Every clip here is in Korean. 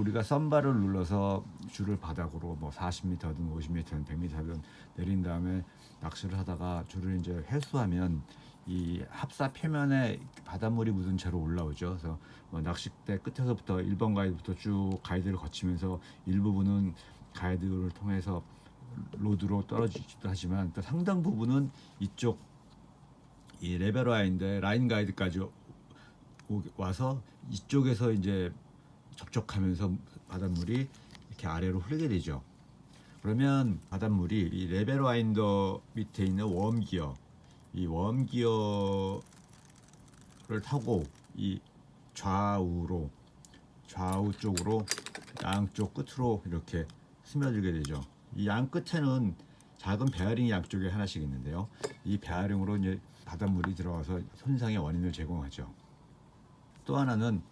우리가 썬바를 눌러서 줄을 바닥으로 뭐 40m든 50m든 100m든 내린 다음에 낚시를 하다가 줄을 이제 회수하면 이 합사 표면에 바닷물이 묻은 채로 올라오죠. 그래서 뭐 낚싯대 끝에서부터 1번 가이드부터 쭉 가이드를 거치면서 일부분은 가이드를 통해서 로드로 떨어지기도 하지만 또 상당 부분은 이쪽 이 레벨 와인데 라인 가이드까지 와서 이쪽에서 이제 접촉하면서 바닷물이 이렇게 아래로 흐르게 되죠. 그러면 바닷물이 이 레벨 와인더 밑에 있는 웜기어, 이 웜기어를 타고 이 좌우 쪽으로 양쪽 끝으로 이렇게 스며들게 되죠. 이 양 끝에는 작은 베어링이 양쪽에 하나씩 있는데요. 이 베어링으로 이제 바닷물이 들어와서 손상의 원인을 제공하죠. 또 하나는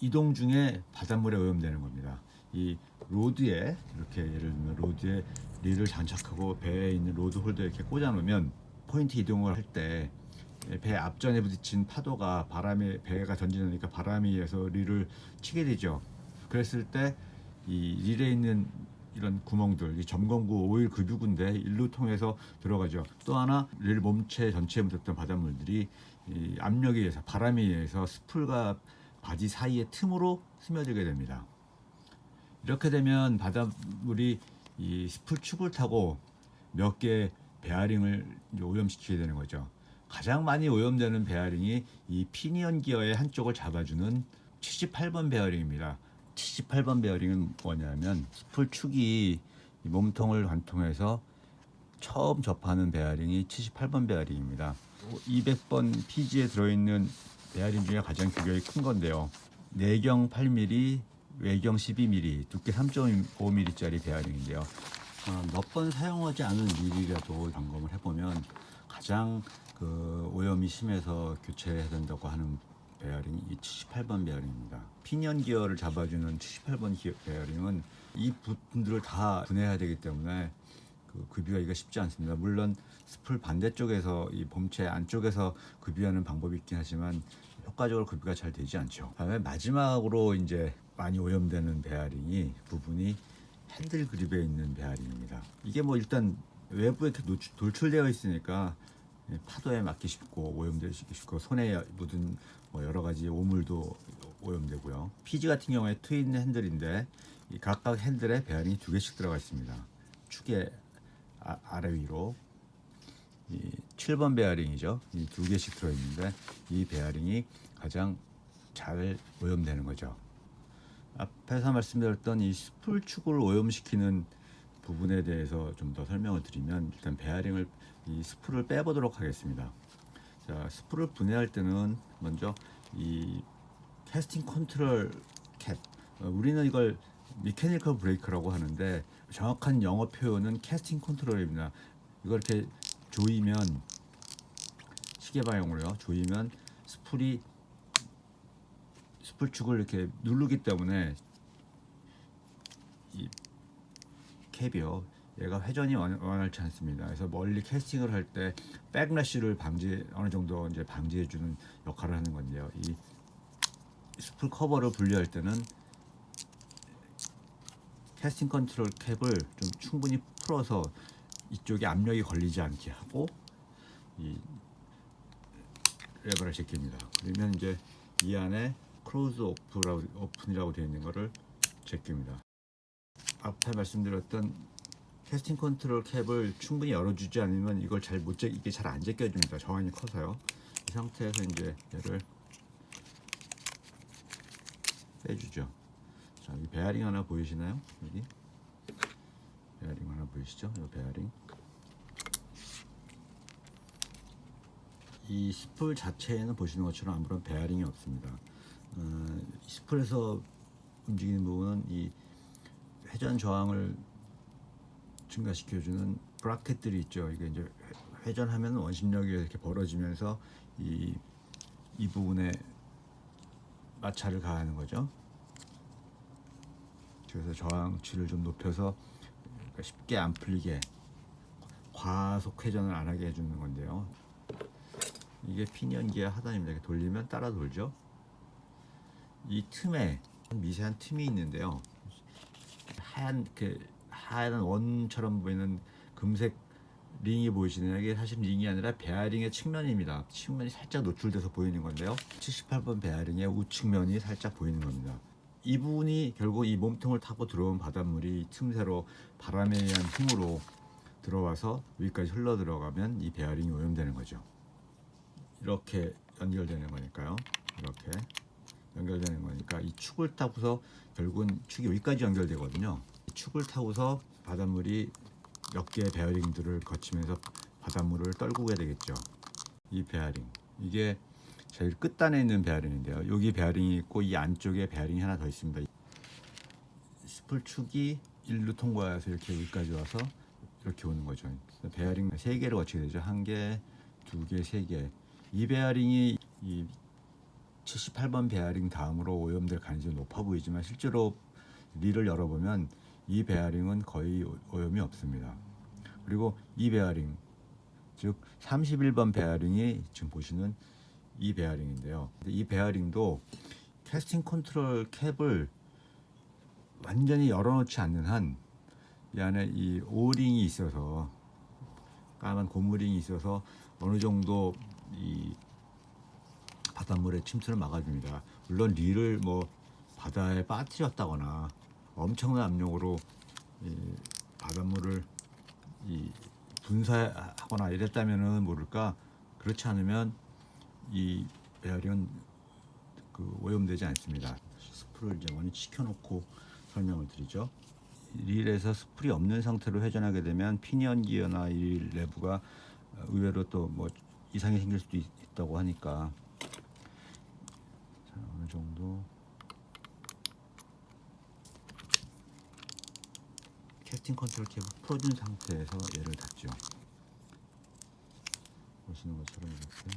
이동 중에 바닷물에 오염되는 겁니다. 이 로드에 이렇게 예를 들면 로드에 릴을 장착하고 배에 있는 로드 홀더에 이렇게 꽂아 놓으면 포인트 이동을 할 때 배 앞전에 부딪힌 파도가 바람에 배가 전진하니까 바람에 의해서 릴을 치게 되죠. 그랬을 때 이 릴에 있는 이런 구멍들, 이 점검구 오일 급유구인데 일로 통해서 들어가죠. 또 하나 릴 몸체 전체에 묻었던 바닷물들이 이 압력에 의해서 바람에 의해서 스풀과 바지 사이의 틈으로 스며들게 됩니다. 이렇게 되면 바닷물이 이 스풀 축을 타고 몇 개의 베어링을 오염시키게 되는 거죠. 가장 많이 오염되는 베어링이 이 피니언 기어의 한쪽을 잡아주는 78번 베어링입니다. 78번 베어링은 뭐냐면 스풀 축이 이 몸통을 관통해서 처음 접하는 베어링이 78번 베어링입니다. 200번 PG에 들어있는 베어링 중에 가장 규격이 큰 건데요. 내경 8mm, 외경 12mm, 두께 3.5mm짜리 베어링인데요. 몇 번 사용하지 않은 릴이라도 점검을 해보면 가장 그 오염이 심해서 교체해야 된다고 하는 베어링이 이 78번 베어링입니다. 피니언 기어를 잡아주는 78번 베어링은 이 부분들을 다 분해해야 되기 때문에 급유하기가 쉽지 않습니다. 물론 스풀 반대쪽에서 이 몸체 안쪽에서 급유하는 방법이 있긴 하지만 효과적으로 급유가 잘 되지 않죠. 다음에 마지막으로 이제 많이 오염되는 베어링이 부분이 핸들 그립에 있는 베어링입니다. 이게 뭐 일단 외부에 이렇게 돌출되어 있으니까 파도에 맞기 쉽고 오염되기 쉽고 손에 묻은 뭐 여러 가지 오물도 오염되고요. PG 같은 경우에 트윈 핸들인데 이 각각 핸들에 베어링이 2개씩 들어가 있습니다. 축의 아래 위로 이 7번 베어링이죠. 이 2개씩 들어있는데 이 베어링이 가장 잘 오염되는 거죠. 앞에서 말씀드렸던 이 스풀 축을 오염시키는 부분에 대해서 좀 더 설명을 드리면 일단 베어링을 이 스풀을 빼보도록 하겠습니다. 자, 스풀을 분해할 때는 먼저 이 캐스팅 컨트롤 캡, 우리는 이걸 미케니컬 브레이크라고 하는데 정확한 영어 표현은 캐스팅 컨트롤입니다. 이걸 이렇게 조이면 시계 방향으로요. 조이면 스풀 축을 이렇게 누르기 때문에 이 캡이요. 얘가 회전이 원활치 않습니다. 그래서 멀리 캐스팅을 할 때 백래쉬를 어느 정도 이제 방지해주는 역할을 하는 건데요. 이 스풀 커버를 분리할 때는 캐스팅 컨트롤 캡을 좀 충분히 풀어서 이쪽에 압력이 걸리지 않게 하고 이 레버를 제낍니다. 그러면 이제 이 안에 클로즈 오픈이라고 되어 있는 거를 제낍니다. 앞에 말씀드렸던 캐스팅 컨트롤 캡을 충분히 열어주지 않으면 이걸 이게 잘 안 제껴집니다. 저항이 커서요. 이 상태에서 이제 얘를 빼주죠. 자, 이 베어링 하나 보이시나요? 여기 베어링 하나 보이시죠? 이 베어링. 이 스풀 자체에는 보시는 것처럼 아무런 베어링이 없습니다. 스풀에서 움직이는 부분은 이 회전 저항을 증가시켜주는 브라켓들이 있죠. 이게 이제 회전하면 원심력이 이렇게 벌어지면서 이 부분에 마찰을 가하는 거죠. 그래서 저항치를 좀 높여서 쉽게 안 풀리게 과속 회전을 안 하게 해주는 건데요. 이게 피니언 기어 하단입니다. 이렇게 돌리면 따라 돌죠. 이 틈에 미세한 틈이 있는데요. 하얀 원처럼 보이는 금색 링이 보이시나요? 이게 사실 링이 아니라 베어링의 측면입니다. 측면이 살짝 노출돼서 보이는 건데요. 78번 베어링의 우측면이 살짝 보이는 겁니다. 이 부분이 결국 이 몸통을 타고 들어온 바닷물이 틈새로 바람에 의한 힘으로 들어와서 위까지 흘러 들어가면 이 베어링이 오염되는 거죠. 이렇게 연결되는 거니까요. 이렇게 연결되는 거니까 이 축을 타고서 결국은 축이 여기까지 연결되거든요. 이 축을 타고서 바닷물이 몇 개의 베어링들을 거치면서 바닷물을 떨구게 되겠죠. 이 베어링, 이게 제일 끝단에 있는 베어링인데요. 여기 베어링이 있고 이 안쪽에 베어링이 하나 더 있습니다. 스풀 축이 일로 통과해서 이렇게 여기까지 와서 이렇게 오는 거죠. 베어링 3개를 거치게 되죠. 1개, 2개, 3개. 이 베어링이 이 78번 베어링 다음으로 오염될 가능성이 높아 보이지만 실제로 릴을 열어보면 이 베어링은 거의 오염이 없습니다. 그리고 이 베어링, 즉 31번 베어링이 지금 보시는 이 베어링인데요. 이 베어링도 캐스팅 컨트롤 캡을 완전히 열어놓지 않는 한 이 안에 이 오링이 있어서, 까만 고무링이 있어서 어느 정도 이 바닷물의 침투를 막아줍니다. 물론 릴을 뭐 바다에 빠뜨렸다거나 엄청난 압력으로 이 바닷물을 이 분사하거나 이랬다면은 모를까, 그렇지 않으면 이 베어링은 오염되지 않습니다. 스프를 이제 많이 식혀놓고 설명을 드리죠. 릴에서 스프리 없는 상태로 회전하게 되면 피니언 기어나 이 내부가 의외로 또 뭐 이상이 생길 수도 있다고 하니까, 자, 어느 정도 캐스팅 컨트롤 캡을 풀어준 상태에서 얘를 닫죠. 보시는 것처럼 이렇게